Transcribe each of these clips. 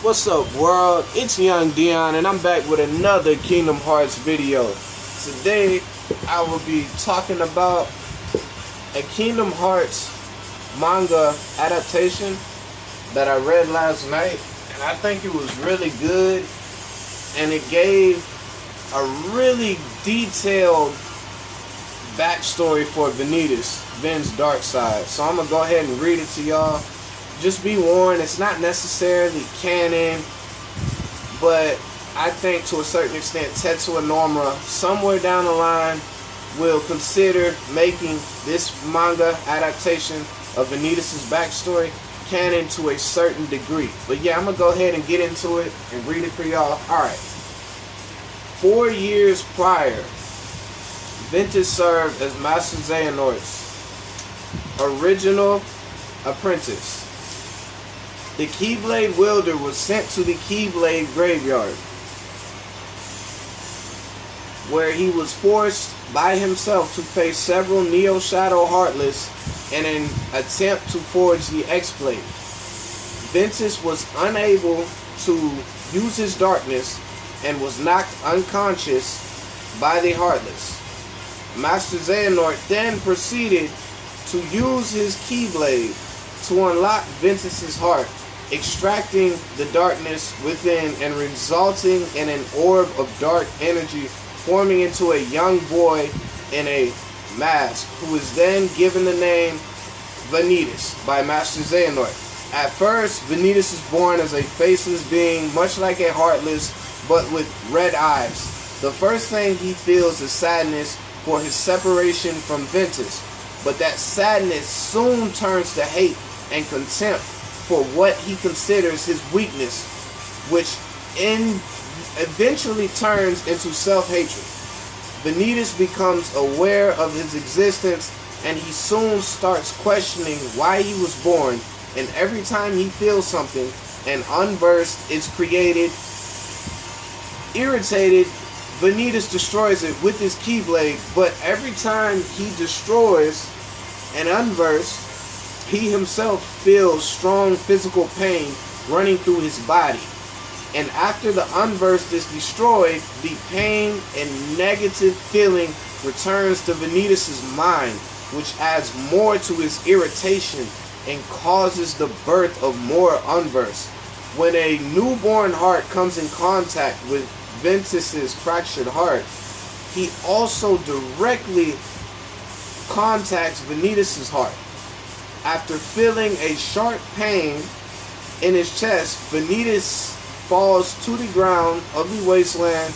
What's up, world? It's Young Dion, and I'm back with another Kingdom Hearts video. Today, I will be talking about a Kingdom Hearts manga adaptation that I read last night, and I think it was really good, and it gave a really detailed backstory for Vanitas, Ven's dark side. So I'm gonna go ahead and read it to y'all. Just be warned, it's not necessarily canon, but I think to a certain extent Tetsuya Nomura somewhere down the line will consider making this manga adaptation of Vanitas' backstory canon to a certain degree. But yeah, I'm gonna go ahead and get into it and read it for y'all. Alright. 4 years prior, Vanitas served as Master Xehanort's original apprentice. The Keyblade wielder was sent to the Keyblade graveyard, where he was forced by himself to face several Neo Shadow Heartless in an attempt to forge the X-Blade. Vanitas was unable to use his darkness and was knocked unconscious by the Heartless. Master Xehanort then proceeded to use his Keyblade to unlock Vanitas' heart, extracting the darkness within and resulting in an orb of dark energy forming into a young boy in a mask, who is then given the name Vanitas by Master Xehanort. At first, Vanitas is born as a faceless being, much like a Heartless, but with red eyes. The first thing he feels is sadness for his separation from Vanitas, but that sadness soon turns to hate and contempt for what he considers his weakness, which eventually turns into self-hatred. Vanitas becomes aware of his existence, and he soon starts questioning why he was born, and every time he feels something, an unversed is created. Irritated, Vanitas destroys it with his Keyblade, but every time he destroys an unversed, he himself feels strong physical pain running through his body. And after the unversed is destroyed, the pain and negative feeling returns to Vanitas' mind, which adds more to his irritation and causes the birth of more unversed. When a newborn heart comes in contact with Vanitas' fractured heart, he also directly contacts Vanitas' heart. After feeling a sharp pain in his chest, Vanitas falls to the ground of the wasteland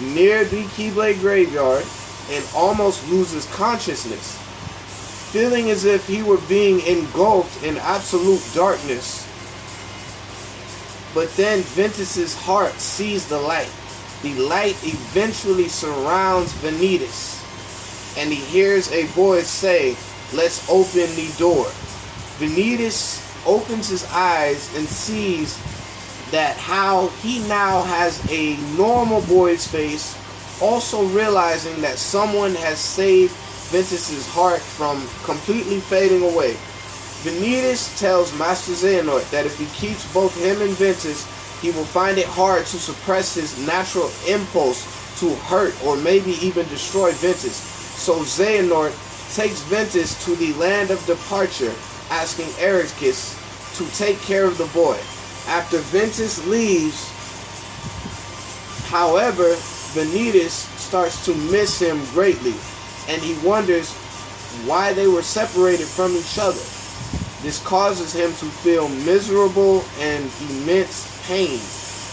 near the Keyblade graveyard and almost loses consciousness, feeling as if he were being engulfed in absolute darkness. But then Vanitas' heart sees the light. The light eventually surrounds Vanitas, and he hears a voice say, "Let's open the door." Vanitas opens his eyes and sees that how he now has a normal boy's face, also realizing that someone has saved Vanitas' heart from completely fading away. Vanitas tells Master Xehanort that if he keeps both him and Vanitas, he will find it hard to suppress his natural impulse to hurt or maybe even destroy Vanitas. So Xehanort takes Vanitas to the land of departure, asking Ericus to take care of the boy. After Vanitas leaves, however, Vanitas starts to miss him greatly, and he wonders why they were separated from each other. This causes him to feel miserable and immense pain.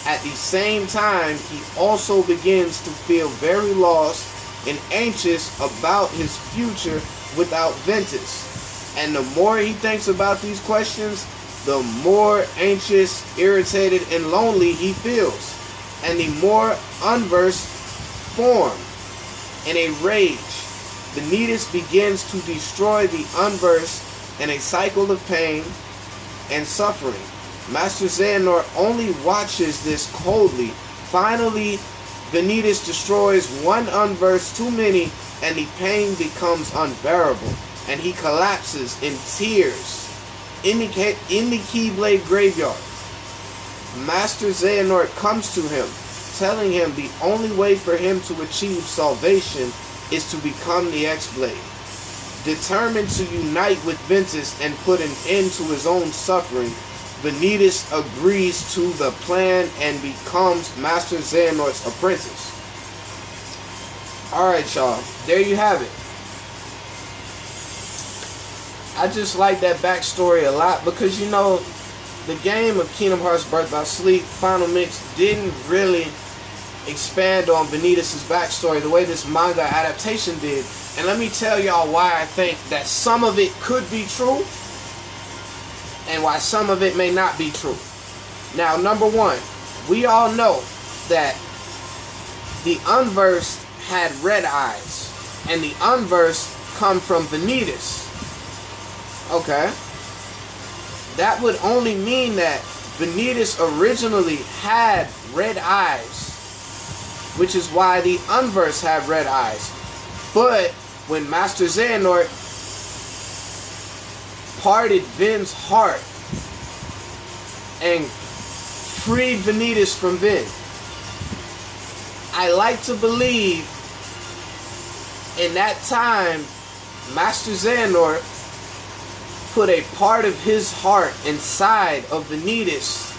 At the same time, he also begins to feel very lost and anxious about his future without Vanitas. And the more he thinks about these questions, the more anxious, irritated, and lonely he feels. And the more unversed form. In a rage, Vanitas begins to destroy the unversed in a cycle of pain and suffering. Master Xehanort only watches this coldly. Finally, Vanitas destroys one unversed too many, and the pain becomes unbearable, and he collapses in tears in the Keyblade graveyard. Master Xehanort comes to him, telling him the only way for him to achieve salvation is to become the X-Blade. Determined to unite with Ventus and put an end to his own suffering, Vanitas agrees to the plan and becomes Master Xehanort's apprentice. Alright, y'all. There you have it. I just like that backstory a lot because, you know, the game of Kingdom Hearts Birth by Sleep Final Mix didn't really expand on Vanitas' backstory the way this manga adaptation did. And let me tell y'all why I think that some of it could be true and why some of it may not be true. Now, number one, we all know that the Unversed had red eyes, and the Unversed come from Vanitas. Okay. That would only mean that Vanitas originally had red eyes, which is why the Unversed have red eyes. But when Master Xehanort parted Vin's heart and freed Vanitas from Vin, I like to believe in that time Master Xehanort put a part of his heart inside of Vanitas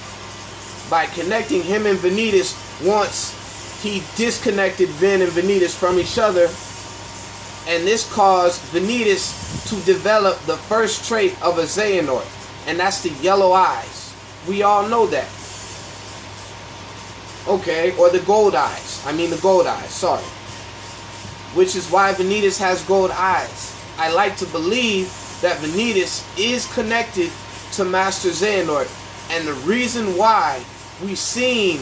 by connecting him and Vanitas once he disconnected Vin and Vanitas from each other. And this caused Vanitas to develop the first trait of a Xehanort, and that's the yellow eyes. We all know that. Okay, or the gold eyes. I mean the gold eyes, sorry. Which is why Vanitas has gold eyes. I like to believe that Vanitas is connected to Master Xehanort, and the reason why we've seen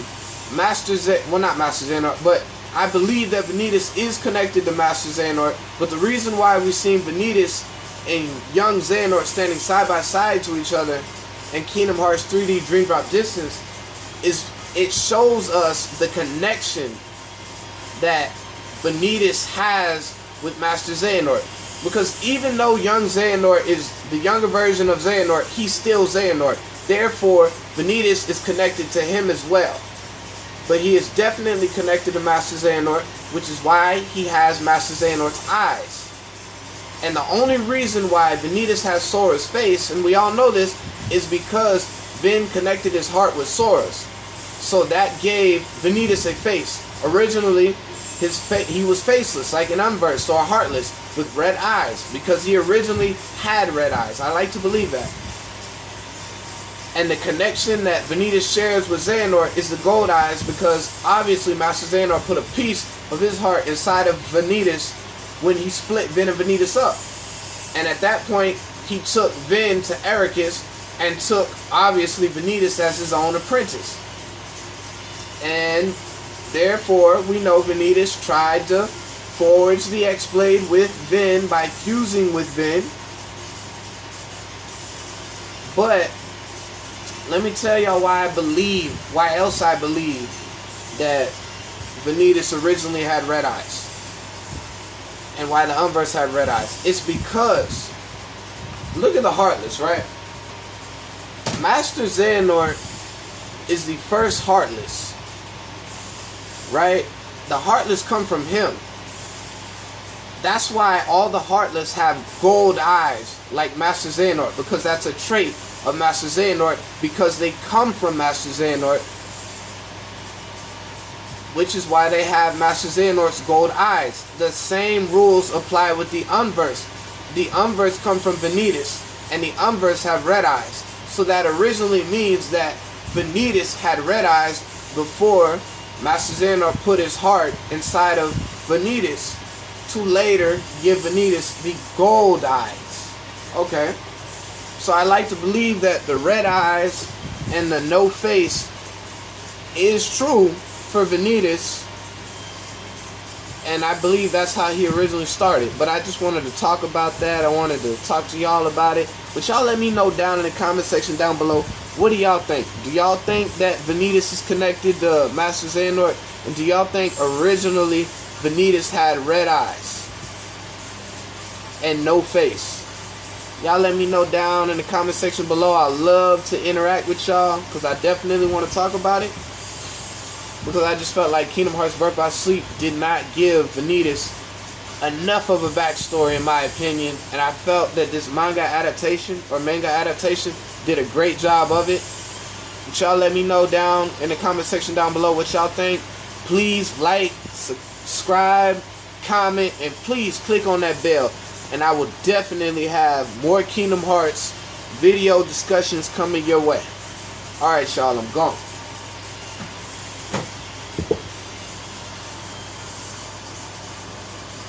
well, not Master Xehanort, but I believe that Vanitas is connected to Master Xehanort, but the reason why we've seen Vanitas and young Xehanort standing side by side to each other in Kingdom Hearts 3D Dream Drop Distance is it shows us the connection that Vanitas has with Master Xehanort. Because even though young Xehanort is the younger version of Xehanort, he's still Xehanort. Therefore, Vanitas is connected to him as well. But he is definitely connected to Master Xehanort, which is why he has Master Xehanort's eyes. And the only reason why Vanitas has Sora's face, and we all know this, is because Vin connected his heart with Sora's. So that gave Vanitas a face. Originally, he was faceless, like an Unversed or heartless, with red eyes, because he originally had red eyes. I like to believe that. And the connection that Vanitas shares with Xehanort is the gold eyes, because obviously Master Xehanort put a piece of his heart inside of Vanitas when he split Vin and Vanitas up. And at that point, he took Vin to Ericus and took, obviously, Vanitas as his own apprentice. And therefore, we know Vanitas tried to forge the X-Blade with Vin by fusing with Vin. But let me tell y'all why else I believe that Vanitas originally had red eyes. And why the Unversed had red eyes. It's because, look at the Heartless, right? Master Xehanort is the first Heartless. Right? The Heartless come from him. That's why all the Heartless have gold eyes like Master Xehanort, because that's a trait of Master Xehanort, because they come from Master Xehanort, which is why they have Master Xehanort's gold eyes. The same rules apply with the Unversed. The Unversed come from Vanitas, and the Unversed have red eyes. So that originally means that Vanitas had red eyes before Master Xehanort put his heart inside of Vanitas to later give Vanitas the gold eyes. Okay. So I like to believe that the red eyes and the no face is true for Vanitas. And I believe that's how he originally started. But I just wanted to talk about that. I wanted to talk to y'all about it. But y'all let me know down in the comment section down below. What do y'all think? Do y'all think that Vanitas is connected to Master Xehanort? And do y'all think originally Vanitas had red eyes and no face? Y'all let me know down in the comment section below. I love to interact with y'all because I definitely want to talk about it. Because I just felt like Kingdom Hearts Birth by Sleep did not give Vanitas enough of a backstory, in my opinion. And I felt that this manga adaptation did a great job of it. But y'all let me know down in the comment section down below what y'all think. Please like, subscribe, comment, and please click on that bell. And I will definitely have more Kingdom Hearts video discussions coming your way. Alright, y'all, I'm gone.